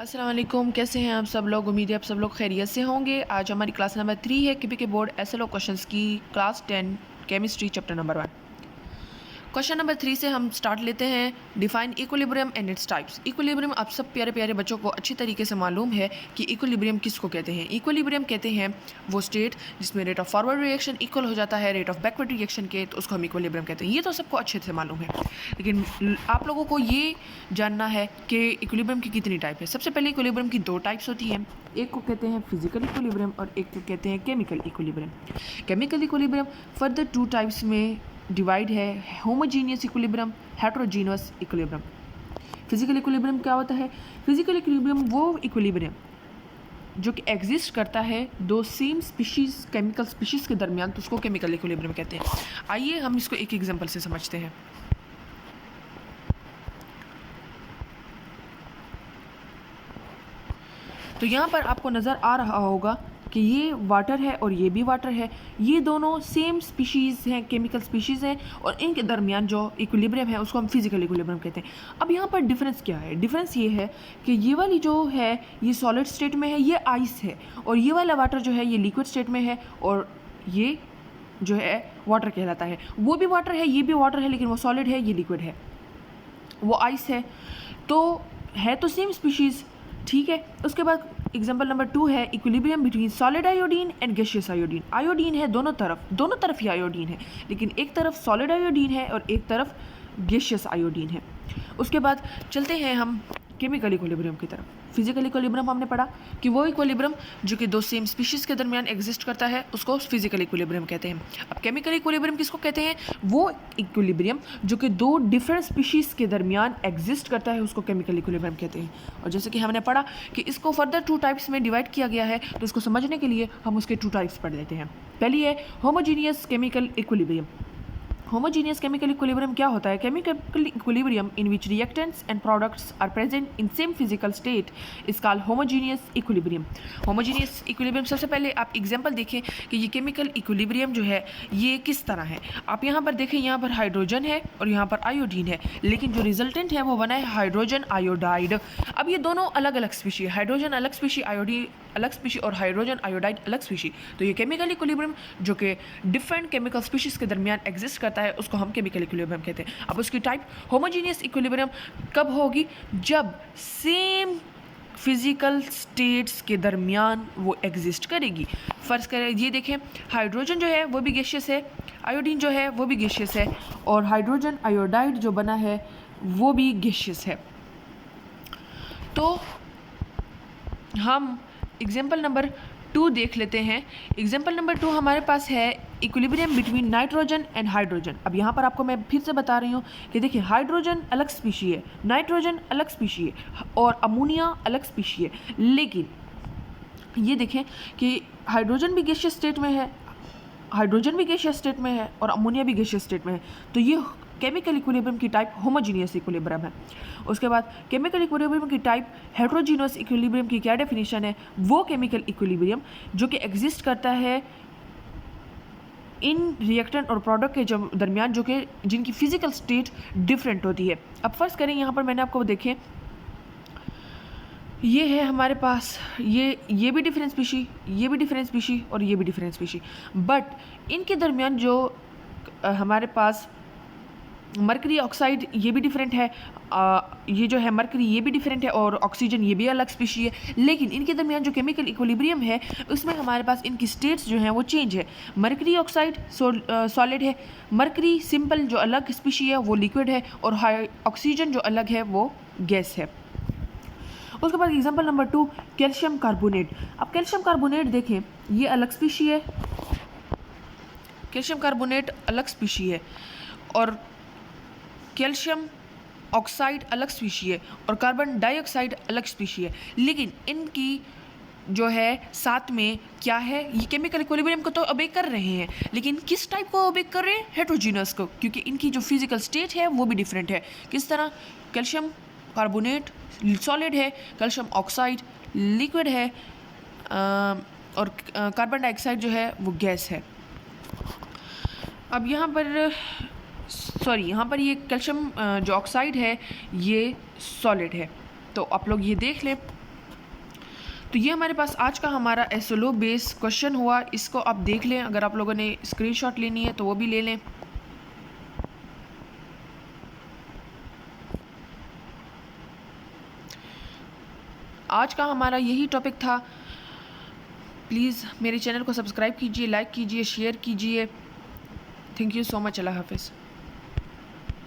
अस्सलाम वालेकुम, कैसे हैं आप सब लोग। उम्मीद है आप सब लोग खैरियत से होंगे। आज हमारी क्लास नंबर 3 है केपीके बोर्ड एसएलओ क्वेश्चंस की, class 10 chemistry chapter number 1। Question number 3 से हम स्टार्ट लेते हैं। Define equilibrium and its types. Equilibrium आप सब प्यारे प्यारे बच्चों को अच्छी तरीके से मालूम है कि इक्विलिब्रियम किसको कहते हैं। इक्विलिब्रियम कहते हैं वो स्टेट जिसमें rate of forward reaction equal हो जाता है रेट ऑफ बैकवर्ड रिएक्शन के, तो उसको हम इक्विलिब्रियम कहते हैं। ये तो सबको अच्छे से मालूम है, लेकिन आप लोगों को ये जानना है कि इक्विलिब्रियम की कितनी टाइप है। सबसे पहले इक्विलिब्रियम की 2 टाइप्स होती हैं। एक को कहते हैं फिजिकल इक्विलिब्रियम और एक को कहते हैं chemical equilibrium. Chemical equilibrium further 2 types में डिवाइड है, homogeneous equilibrium, heterogeneous equilibrium. Physical equilibrium क्या होता है? फिजिकल इक्विलिब्रियम वो इक्विलिब्रियम जो कि एग्जिस्ट करता है दो सेम स्पीशीज केमिकल स्पीशीज के दरमियान, तो उसको केमिकल इक्विलिब्रियम कहते हैं। आइए हम इसको एक एग्जांपल से समझते हैं। तो यहाँ पर आपको नज़र आ रहा होगा कि ये वाटर है और ये भी वाटर है। ये दोनों सेम स्पीशीज़ हैं, केमिकल स्पीशीज़ हैं, और इनके दरमियान जो इक्विलिब्रियम है उसको हम फिजिकल इक्विलिब्रियम कहते हैं। अब यहाँ पर डिफरेंस क्या है? डिफरेंस ये है कि ये वाली जो है ये सॉलिड स्टेट में है, ये आइस है, और ये वाला वाटर जो है ये लिक्विड स्टेट में है, और ये जो है वाटर कहलाता है। वो भी वाटर है, ये भी वाटर है, लेकिन वो सॉलिड है, ये लिक्विड है, वो आइस है। तो है तो सेम स्पीशीज़, ठीक है। उसके बाद एग्जाम्पल नंबर 2 है equilibrium between solid iodine and gaseous iodine. Iodine है दोनों तरफ ही आयोडीन है, लेकिन एक तरफ सॉलिड आयोडीन है और एक तरफ गैसियस आयोडीन है। उसके बाद चलते हैं हम केमिकल इक्विलिब्रियम की तरफ। फिजिकल इक्विलिब्रियम हमने पढ़ा कि वो इक्विलिब्रियम जो कि दो सेम स्पीशीज़ के दरमियान एग्जिस्ट करता है उसको फिजिकल इक्विलिब्रियम कहते हैं। अब केमिकल इक्विलिब्रियम किसको कहते हैं? वो इक्विलिब्रियम जो कि दो डिफरेंट स्पीशीज़ के दरमियान एग्जिस्ट करता है उसको केमिकल इक्विलिब्रियम कहते हैं। और जैसे कि हमने पढ़ा कि इसको फर्दर 2 टाइप्स में डिवाइड किया गया है, तो इसको समझने के लिए हम उसके 2 टाइप्स पढ़ लेते हैं। पहली है homogeneous chemical equilibrium. Homogeneous chemical equilibrium क्या होता है? Chemical equilibrium in which reactants and products are present in same physical state is called homogeneous equilibrium. Homogeneous equilibrium, सबसे पहले आप एग्जांपल देखें कि ये केमिकल इक्विलिब्रियम जो है ये किस तरह है। आप यहाँ पर देखें, यहाँ पर हाइड्रोजन है और यहाँ पर आयोडीन है, लेकिन जो रिजल्टेंट है वो बना है हाइड्रोजन आयोडाइड। अब ये दोनों अलग अलग स्पीशी, हाइड्रोजन अलग स्पीशी, आयोडीन अलग स्पीशी और हाइड्रोजन आयोडाइड अलग स्पीशी। तो ये केमिकल इक्विलिब्रियम जो कि डिफरेंट केमिकल स्पीशीज के दरमियान एग्जिस्ट करता है उसको हम केमिकल इक्विलिब्रियम कहते हैं। अब उसकी टाइप होमोजीनियस इक्विलिब्रियम कब होगी? जब सेम फिजिकल स्टेट्स के दरमियान वो एग्जिस्ट करेगी। फर्ज करें ये देखें, हाइड्रोजन जो है वो भी गैसियस है, आयोडीन जो है वो भी गैसियस है, और हाइड्रोजन आयोडाइड जो बना है वो भी गैसियस है। तो हम एग्जाम्पल नंबर 2 देख लेते हैं। एग्जाम्पल नंबर 2 हमारे पास है equilibrium between nitrogen and hydrogen. अब यहाँ पर आपको मैं फिर से बता रही हूँ कि देखिए, हाइड्रोजन अलग स्पीशी है, नाइट्रोजन अलग स्पीशी है, और अमोनिया अलग स्पीशी है। लेकिन ये देखें कि हाइड्रोजन भी गैसियस स्टेट में है, हाइड्रोजन भी गैसियस स्टेट में है, और अमोनिया भी गैसियस स्टेट में है। तो ये केमिकल इक्विलिब्रियम की टाइप होमोजीनियस इक्विलिब्रियम है। उसके बाद केमिकल इक्विलिब्रियम की टाइप हेटेरोजीनियस इक्विलिब्रियम की क्या डेफिनेशन है? वो केमिकल इक्विलिब्रियम जो कि एग्जिस्ट करता है इन रिएक्टेंट और प्रोडक्ट के दरमियान जो कि जिनकी फिजिकल स्टेट डिफरेंट होती है। अब फर्स्ट करें, यहाँ पर मैंने आपको देखें, ये है हमारे पास ये भी डिफरेंट स्पीशी, ये भी डिफरेंट स्पीशी, और ये भी डिफरेंट स्पीशी, बट इनके दरमियान जो हमारे पास मरकरी ऑक्साइड ये भी डिफरेंट है, ये जो है मरकरी ये भी डिफरेंट है, और ऑक्सीजन ये भी अलग स्पीशी है। लेकिन इनके दरमियान जो केमिकल इक्विलिब्रियम है उसमें हमारे पास इनकी स्टेट्स जो हैं वो चेंज है। मरकरी ऑक्साइड सॉलिड है, मरकरी सिंपल जो अलग स्पीशी है वो लिक्विड है, और ऑक्सीजन जो अलग है वो गैस है। उसके बाद एग्जाम्पल नंबर 2 कैल्शियम कार्बोनेट। अब कैल्शियम कार्बोनेट देखें, ये अलग स्पीशी है, कैल्शियम कार्बोनेट अलग स्पीशी है, और कैल्शियम ऑक्साइड अलग स्पीशी है, और कार्बन डाइऑक्साइड अलग स्पीशी है। लेकिन इनकी जो है साथ में क्या है, ये केमिकल इक्विलिब्रियम को तो ओबे कर रहे हैं, लेकिन किस टाइप को ओबे कर रहे हैं? हेटेरोजीनियस को, क्योंकि इनकी जो फिजिकल स्टेट है वो भी डिफरेंट है। किस तरह? कैल्शियम कार्बोनेट सॉलिड है, कैल्शियम ऑक्साइड लिक्विड है, और कार्बन डाइऑक्साइड जो है वो गैस है। अब यहाँ पर ये कैल्शियम जो ऑक्साइड है ये सॉलिड है। तो आप लोग ये देख लें तो ये हमारे पास आज का हमारा एसोलो बेस क्वेश्चन हुआ। इसको आप देख लें, अगर आप लोगों ने स्क्रीनशॉट लेनी है तो वो भी ले लें। आज का हमारा यही टॉपिक था। प्लीज़ मेरे चैनल को सब्सक्राइब कीजिए, लाइक कीजिए, शेयर कीजिए। Thank you so much. अल्लाह हाफिज़।